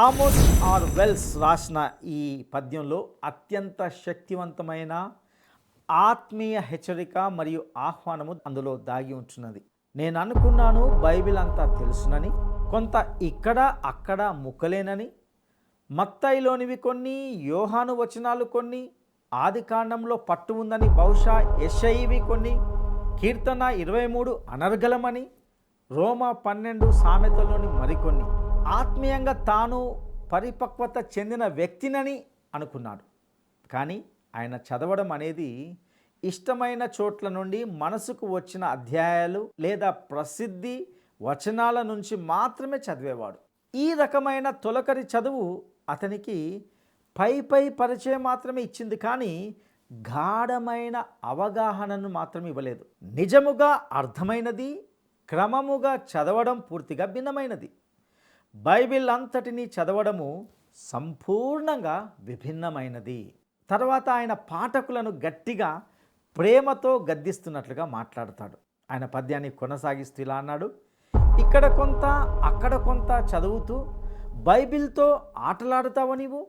Amos are wells రాసిన ఈ పద్యంలో అత్యంత శక్తివంతమైన ఆత్మీయ హెచ్చరిక మరియు ఆహ్వానము అందులో దాగి ఉంటున్నది. నేను అనుకున్నాను బైబిల్ అంతా తెలుసునని, కొంత ఇక్కడ అక్కడ ముక్కలేనని, మత్తయిలోనివి కొన్ని, యోహాను వచనాలు కొన్ని, ఆది కాండంలో పట్టు ఉందని, బహుశా యెషయివి కొన్ని, కీర్తన 23 అనర్గళమని, రోమా 12 సామెతల్లోని మరికొన్ని, ఆత్మీయంగా తాను పరిపక్వత చెందిన వ్యక్తినని అనుకున్నాడు. కానీ ఆయన చదవడం అనేది ఇష్టమైన చోట్ల నుండి మనసుకు వచ్చిన అధ్యాయాలు లేదా ప్రసిద్ధి వచనాల నుంచి మాత్రమే చదివేవాడు. ఈ రకమైన తొలకరి చదువు అతనికి పై పరిచయం మాత్రమే ఇచ్చింది, కానీ గాఢమైన అవగాహనను మాత్రం ఇవ్వలేదు. నిజముగా అర్థమైనది, క్రమముగా చదవడం పూర్తిగా భిన్నమైనది. బైబిల్ అంతటినీ చదవడము సంపూర్ణంగా విభిన్నమైనది. తర్వాత ఆయన పాఠకులను గట్టిగా ప్రేమతో గద్దిస్తున్నట్లుగా మాట్లాడతాడు. ఆయన పద్యాన్ని కొనసాగిస్తూ ఇలా అన్నాడు: ఇక్కడ కొంత అక్కడ కొంత చదువుతూ బైబిల్తో ఆటలాడుతావు నీవు,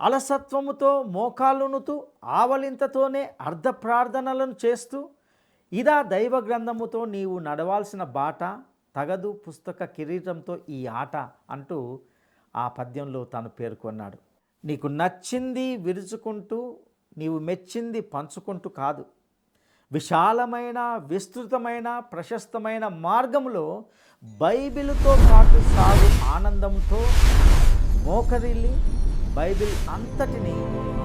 అలసత్వముతో మోకాళ్ళునుతూ ఆవలింతతోనే అర్ధ ప్రార్థనలను చేస్తూ, ఇదా దైవ గ్రంథముతో నీవు నడవాల్సిన బాట, తగదు పుస్తక కిరీటంతో ఈ ఆట అంటూ ఆ పద్యంలో తాను పేర్కొన్నాడు. నీకు నచ్చింది విరుచుకుంటూ, నీవు మెచ్చింది పంచుకుంటూ కాదు, విశాలమైన విస్తృతమైన ప్రశస్తమైన మార్గంలో బైబిల్తో పాటు సాగు ఆనందంతో మోకరిల్లి బైబిల్ అంతటిని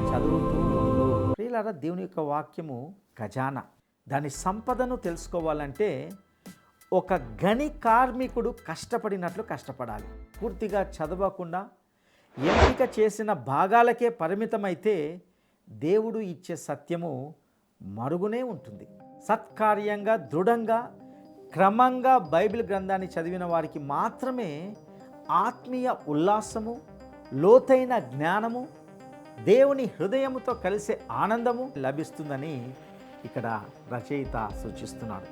చదువుతూ ఉండు. ప్రియులారా, దేవుని యొక్క వాక్యము ఖజానా. దాని సంపదను తెలుసుకోవాలంటే ఒక గని కార్మికుడు కష్టపడినట్లు కష్టపడాలి. పూర్తిగా చదవకుండా ఎంపిక చేసిన భాగాలకే పరిమితమైతే దేవుడు ఇచ్చే సత్యము మరుగునే ఉంటుంది. సత్కార్యంగా దృఢంగా క్రమంగా బైబిల్ గ్రంథాన్ని చదివిన వారికి మాత్రమే ఆత్మీయ ఉల్లాసము, లోతైన జ్ఞానము, దేవుని హృదయముతో కలిసే ఆనందము లభిస్తుందని ఇక్కడ రచయిత సూచిస్తున్నాడు.